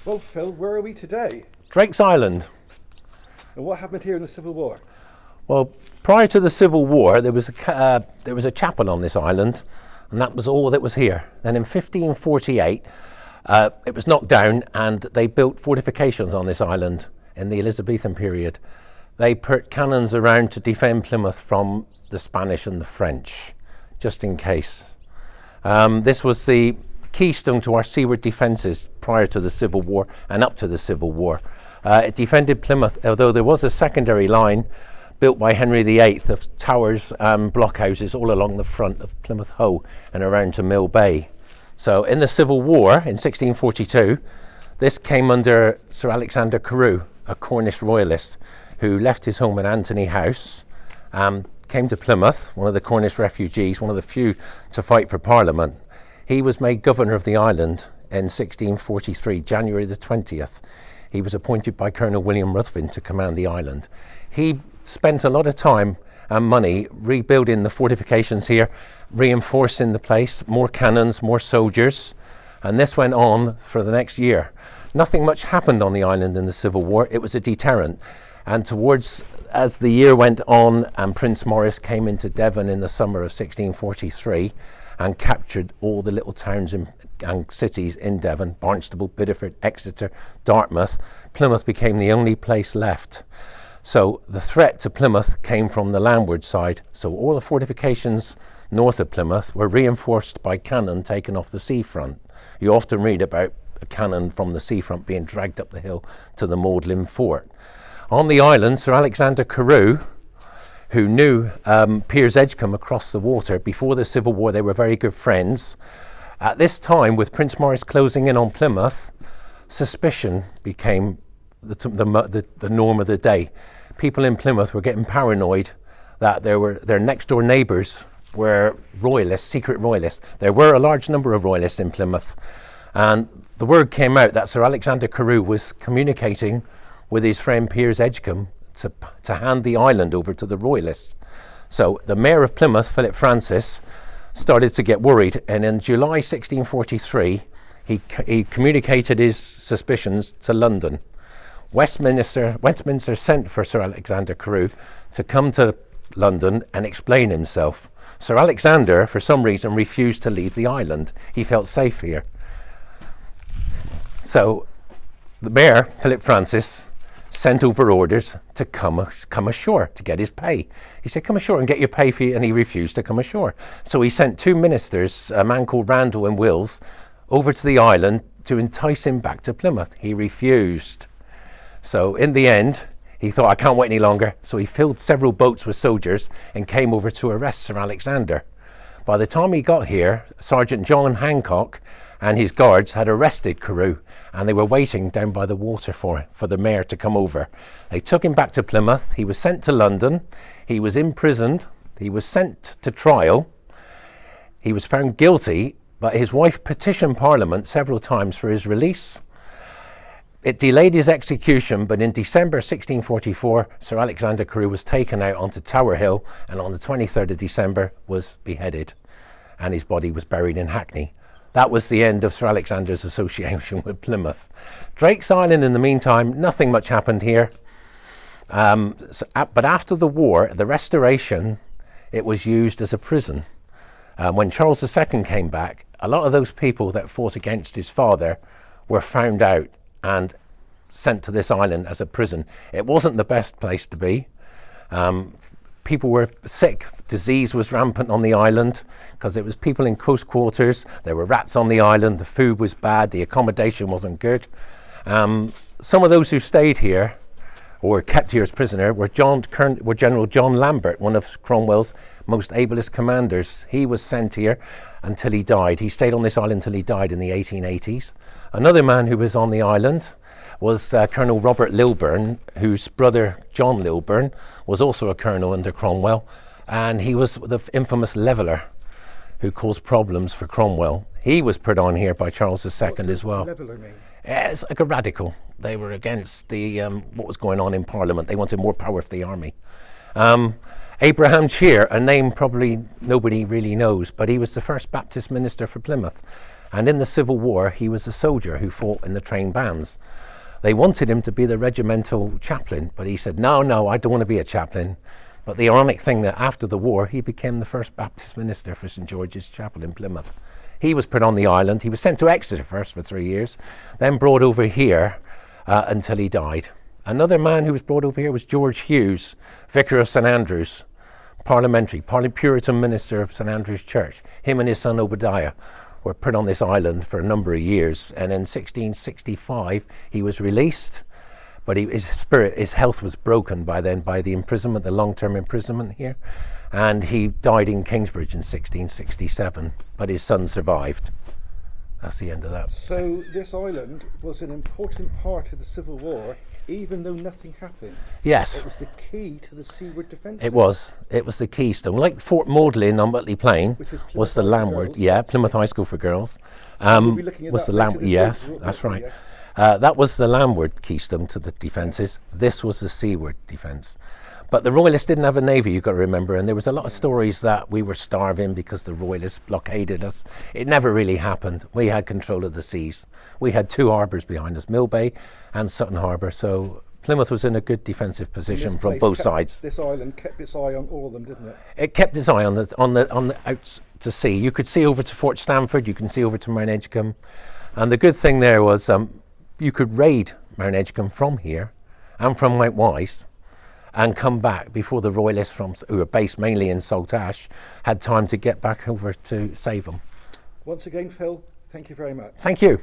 Well, Phil, where are we today? Drake's Island. And what happened here in the Civil War? Well, prior to the Civil War, there was a chapel on this island, and that was all that was here. Then in 1548, it was knocked down, and they built fortifications on this island in the Elizabethan period. They put cannons around to defend Plymouth from the Spanish and the French, just in case. This was the keystone to our seaward defences prior to the Civil War and up to the Civil War. It defended Plymouth, although there was a secondary line built by Henry VIII of towers and blockhouses all along the front of Plymouth Hoe and around to Mill Bay. So in the Civil War in 1642, this came under Sir Alexander Carew, a Cornish royalist who left his home in Anthony House, came to Plymouth, one of the Cornish refugees, one of the few to fight for Parliament. He was made governor of the island in 1643, January the 20th. He was appointed by Colonel William Ruthven to command the island. He spent a lot of time and money rebuilding the fortifications here, reinforcing the place, more cannons, more soldiers, and this went on for the next year. Nothing much happened on the island in the Civil War. It was a deterrent. And as the year went on and Prince Maurice came into Devon in the summer of 1643 and captured all the little towns and cities in Devon, Barnstaple, Bideford, Exeter, Dartmouth, Plymouth became the only place left. So the threat to Plymouth came from the landward side. So all the fortifications north of Plymouth were reinforced by cannon taken off the seafront. You often read about a cannon from the seafront being dragged up the hill to the Magdalen Fort. On the island, Sir Alexander Carew, who knew Piers Edgecombe across the water, before the Civil War they were very good friends. At this time, with Prince Maurice closing in on Plymouth, suspicion became the norm of the day. People in Plymouth were getting paranoid that their next door neighbours were royalists, secret royalists. There were a large number of royalists in Plymouth, and the word came out that Sir Alexander Carew was communicating with his friend Piers Edgecombe to hand the island over to the royalists. So the mayor of Plymouth, Philip Francis, started to get worried, and in July 1643 he communicated his suspicions to London. Westminster sent for Sir Alexander Carew to come to London and explain himself. Sir Alexander, for some reason, refused to leave the island. He felt safe here. So the mayor, Philip Francis, sent over orders to come ashore to get his pay. He said, come ashore and get your pay fee, and he refused to come ashore. So he sent two ministers, a man called Randall and Wills, over to the island to entice him back to Plymouth. He refused. So in the end, he thought, I can't wait any longer. So he filled several boats with soldiers and came over to arrest Sir Alexander. By the time he got here, Sergeant John Hancock and his guards had arrested Carew, and they were waiting down by the water for the mayor to come over. They took him back to Plymouth. He was sent to London. He was imprisoned. He was sent to trial. He was found guilty, but his wife petitioned Parliament several times for his release. It delayed his execution, but in December 1644, Sir Alexander Carew was taken out onto Tower Hill, and on the 23rd of December was beheaded, and his body was buried in Hackney. That was the end of Sir Alexander's association with Plymouth. Drake's Island, in the meantime, nothing much happened here. But after the war, the Restoration, it was used as a prison. When Charles II came back, a lot of those people that fought against his father were found out and sent to this island as a prison. It wasn't the best place to be. People were sick. Disease was rampant on the island because it was people in close quarters. There were rats on the island. The food was bad. The accommodation wasn't good. Some of those who stayed here or were kept here as prisoner were General John Lambert, one of Cromwell's most ablest commanders. He was sent here until he died. He stayed on this island until he died in the 1880s. Another man who was on the island was Colonel Robert Lilburne, whose brother John Lilburne was also a colonel under Cromwell, and he was the infamous leveller who caused problems for Cromwell. He was put on here by Charles II as well. What does leveller mean? It's like a radical. They were against the what was going on in Parliament. They wanted more power for the army. Abraham Cheer, a name probably nobody really knows, but he was the first Baptist minister for Plymouth. And in the Civil War, he was a soldier who fought in the train bands. They wanted him to be the regimental chaplain, but he said, no, I don't want to be a chaplain. But the ironic thing that after the war, he became the first Baptist minister for St George's Chapel in Plymouth. He was put on the island. He was sent to Exeter first for 3 years, then brought over here until he died. Another man who was brought over here was George Hughes, Vicar of St Andrews, Puritan minister of St Andrew's Church. Him and his son Obadiah were put on this island for a number of years, and in 1665 he was released, but his health was broken by then by the imprisonment, the long-term imprisonment here, and he died in Kingsbridge in 1667, but his son survived. That's the end of that. So this island was an important part of the Civil War, even though nothing happened. Yes. It was the key to the seaward defence. It was the keystone. Like Fort Magdalen on Mutley Plain Which was the Plymouth High landward. Girls. Yeah, Plymouth High School for girls. We'll be looking at Was that the later this yes, week, that's won't right. we? Yeah. That was the landward keystone to the defences. This was the seaward defence. But the Royalists didn't have a navy, you've got to remember, and there was a lot of stories that we were starving because the Royalists blockaded us. It never really happened. We had control of the seas. We had 2 harbours behind us, Mill Bay and Sutton Harbour, so Plymouth was in a good defensive position This from place both kept- sides. This island kept its eye on all of them, didn't it? It kept its eye on the out to sea. You could see over to Fort Stamford, you can see over to Mount and the good thing there was you could raid Mount from here and from Mount Wise and come back before the Royalists who were based mainly in Saltash had time to get back over to save them. Once again, Phil, thank you very much. Thank you.